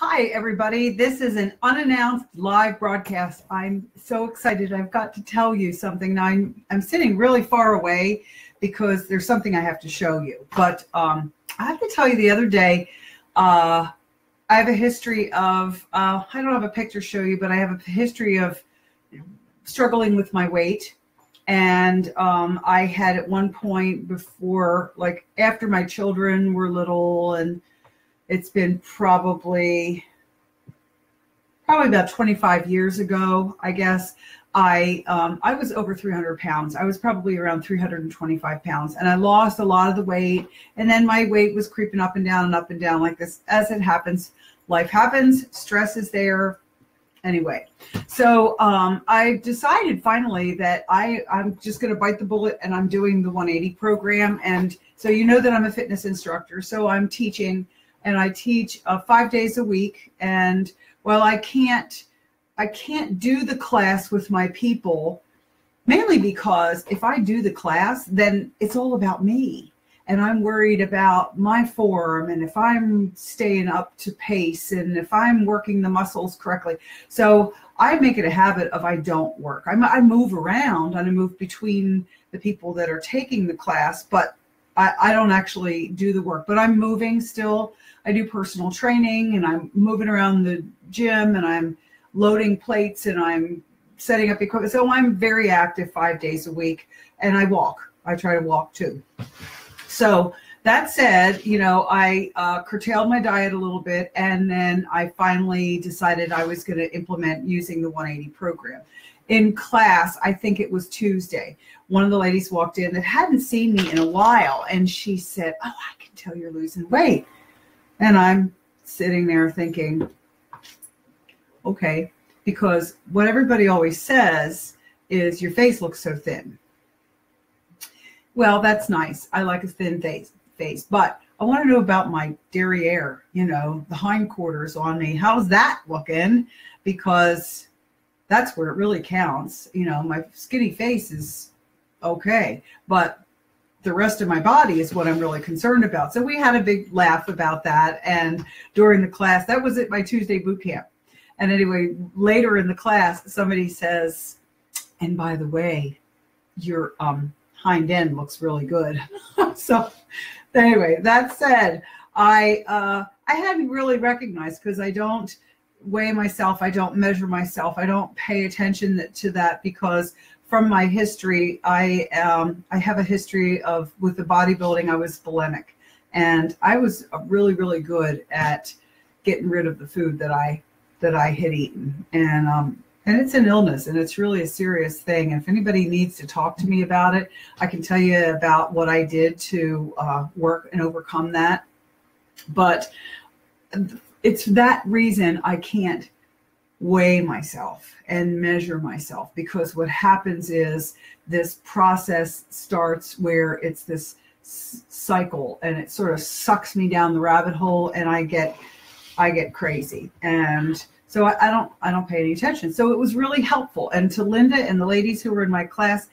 Hi, everybody. This is an unannounced live broadcast. I'm so excited. I've got to tell you something. Now, I'm sitting really far away because there's something I have to show you. But I have to tell you, the other day, I have a history of, I don't have a picture to show you, but I have a history of struggling with my weight. And I had at one point before, like after my children were little, and it's been probably about 25 years ago, I guess. I was over 300 pounds. I was probably around 325 pounds, and I lost a lot of the weight. And then my weight was creeping up and down like this. As it happens, life happens, stress is there. Anyway, so I decided finally that I'm just going to bite the bullet, and I'm doing the 180 program. And so you know that I'm a fitness instructor, so I'm teaching. And I teach 5 days a week. And well, I can't do the class with my people, mainly because if I do the class, then it's all about me. And I'm worried about my form, and if I'm staying up to pace, and if I'm working the muscles correctly. So I make it a habit of I don't work. I move around, and I move between the people that are taking the class, but I don't actually do the work. But I'm moving still. I do personal training, and I'm moving around the gym, and I'm loading plates, and I'm setting up equipment. So I'm very active 5 days a week, and I walk. I try to walk too. So that said, you know, I curtailed my diet a little bit, and then I finally decided I was going to implement using the 180 program. In class, I think it was Tuesday, one of the ladies walked in that hadn't seen me in a while, and she said, "Oh, I can tell you're losing weight." And I'm sitting there thinking, okay, because what everybody always says is your face looks so thin. Well, that's nice. I like a thin face, but I want to know about my derriere, you know, the hindquarters on me. How's that looking? Because that's where it really counts. You know, my skinny face is okay, but the rest of my body is what I'm really concerned about. So we had a big laugh about that. And during the class, that was at my Tuesday boot camp. And anyway, later in the class, somebody says, "And by the way, your hind end looks really good." So anyway, that said, I hadn't really recognized, because I don't weigh myself. I don't measure myself. I don't pay attention to that, because from my history, I have a history of, with the bodybuilding, I was bulimic, and I was really, really good at getting rid of the food that I had eaten. And it's an illness, and it's really a serious thing. And if anybody needs to talk to me about it, I can tell you about what I did to work and overcome that. But it's that reason I can't weigh myself and measure myself, because what happens is this process starts where it's this cycle, and it sort of sucks me down the rabbit hole, and I get crazy. And so I don't pay any attention. So it was really helpful. And to Linda and the ladies who were in my class,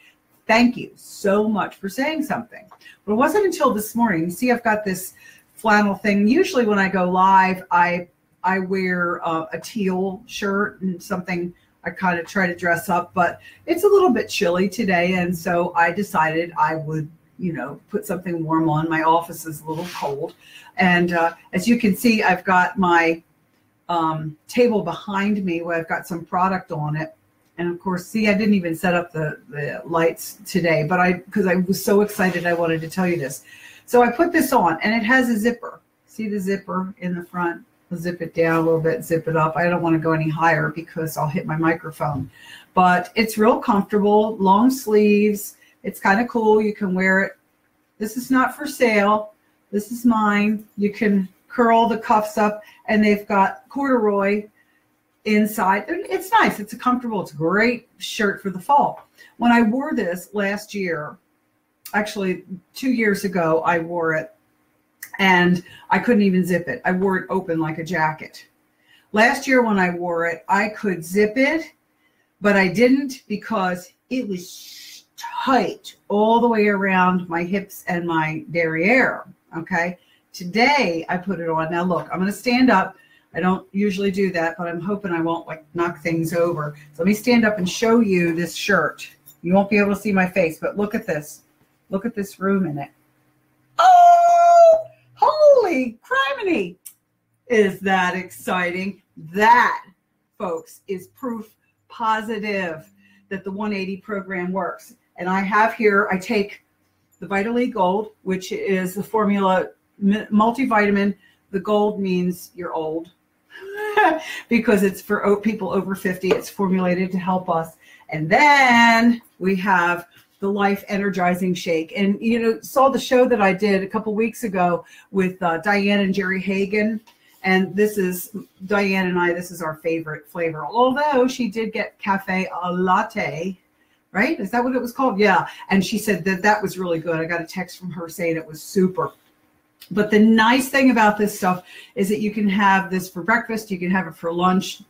thank you so much for saying something. But it wasn't until this morning. You see, I've got this flannel thing. Usually when I go live, I wear a teal shirt and something. I kind of try to dress up, but it's a little bit chilly today. And so I decided I would, you know, put something warm on. My office is a little cold. And as you can see, I've got my table behind me where I've got some product on it. And of course, see, I didn't even set up the lights today, but because I was so excited, I wanted to tell you this. So I put this on, and it has a zipper. See the zipper in the front? I'll zip it down a little bit, zip it up. I don't want to go any higher because I'll hit my microphone. But it's real comfortable, long sleeves. It's kind of cool. You can wear it. This is not for sale. This is mine. You can curl the cuffs up, and they've got corduroy inside. It's nice. It's comfortable. It's a great shirt for the fall. When I wore this last year, actually 2 years ago, I wore it, and I couldn't even zip it. I wore it open like a jacket. Last year when I wore it, I could zip it, but I didn't, because it was tight all the way around my hips and my derriere. Okay. Today I put it on. Now look, I'm going to stand up. I don't usually do that, but I'm hoping I won't like knock things over. So let me stand up and show you this shirt. You won't be able to see my face, but look at this. Look at this room in it. Oh, holy criminy. Is that exciting? That, folks, is proof positive that the 180 program works. And I have here, I take the Vital E Gold, which is the formula multivitamin. The gold means you're old because it's for people over 50. It's formulated to help us. And then we have the Life Energizing Shake. And you know, saw the show that I did a couple weeks ago with Diane and Jerry Hagan. And this is Diane and I, this is our favorite flavor. Although she did get cafe latte, right? Is that what it was called? Yeah. And she said that that was really good. I got a text from her saying it was super. But the nice thing about this stuff is that you can have this for breakfast. You can have it for lunch.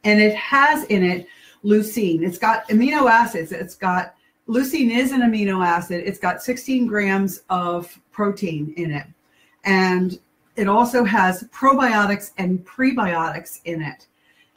And it has in it leucine. It's got amino acids. It's got, leucine is an amino acid. It's got 16 grams of protein in it. And it also has probiotics and prebiotics in it.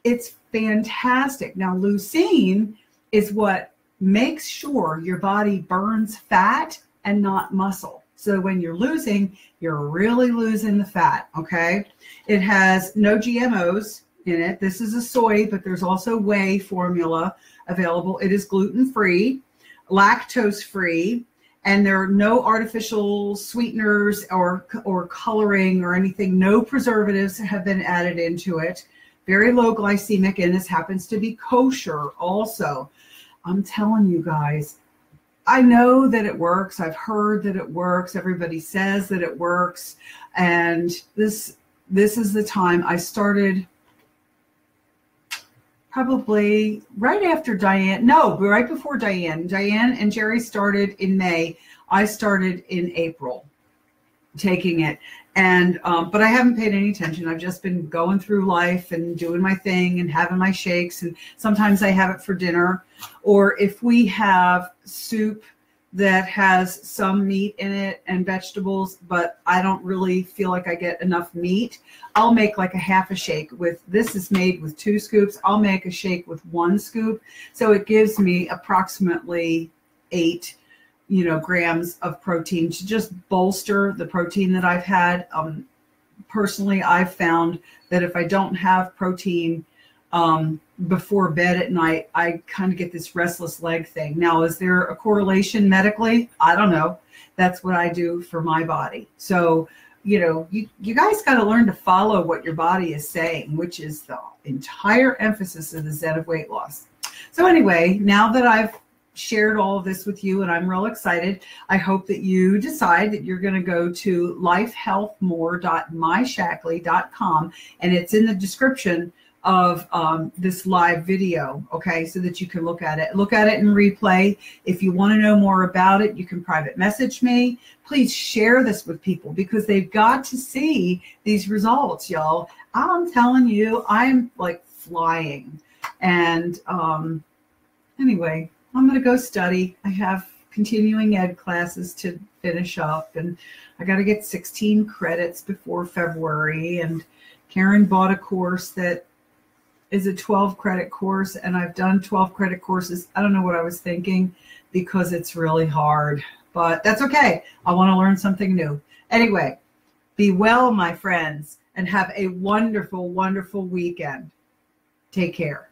It's fantastic. Now, leucine is what makes sure your body burns fat and not muscle. So when you're losing, you're really losing the fat, okay? It has no GMOs in it. This is a soy, but there's also whey formula available. It is gluten-free, lactose-free, and there are no artificial sweeteners or coloring or anything. No preservatives have been added into it. Very low glycemic, and this happens to be kosher also. I'm telling you guys, I know that it works. I've heard that it works. Everybody says that it works. And this is the time I started, probably right after Diane. No, right before Diane. Diane and Jerry started in May. I started in April taking it. And but I haven't paid any attention. I've just been going through life and doing my thing and having my shakes. And sometimes I have it for dinner. Or if we have soup that has some meat in it and vegetables, but I don't really feel like I get enough meat, I'll make like a half a shake with, this is made with 2 scoops. I'll make a shake with 1 scoop. So it gives me approximately 8 grams of protein to just bolster the protein that I've had. Personally, I've found that if I don't have protein before bed at night, I kind of get this restless leg thing. Now, is there a correlation medically? I don't know. That's what I do for my body. So, you guys got to learn to follow what your body is saying, which is the entire emphasis of the Zen of weight loss. So anyway, now that I've shared all of this with you and I'm real excited, I hope that you decide that you're going to go to lifehealthmore.myshackley.com, and it's in the description of this live video, okay, so that you can look at it in replay. If you want to know more about it, you can private message me. Please share this with people because they've got to see these results, y'all. I'm telling you, I'm like flying. And anyway, I'm going to go study. I have continuing ed classes to finish up, and I got to get 16 credits before February. And Karen bought a course that is a 12 credit course, and I've done 12 credit courses. I don't know what I was thinking because it's really hard, but that's okay. I want to learn something new. Anyway, be well, my friends, and have a wonderful, wonderful weekend. Take care.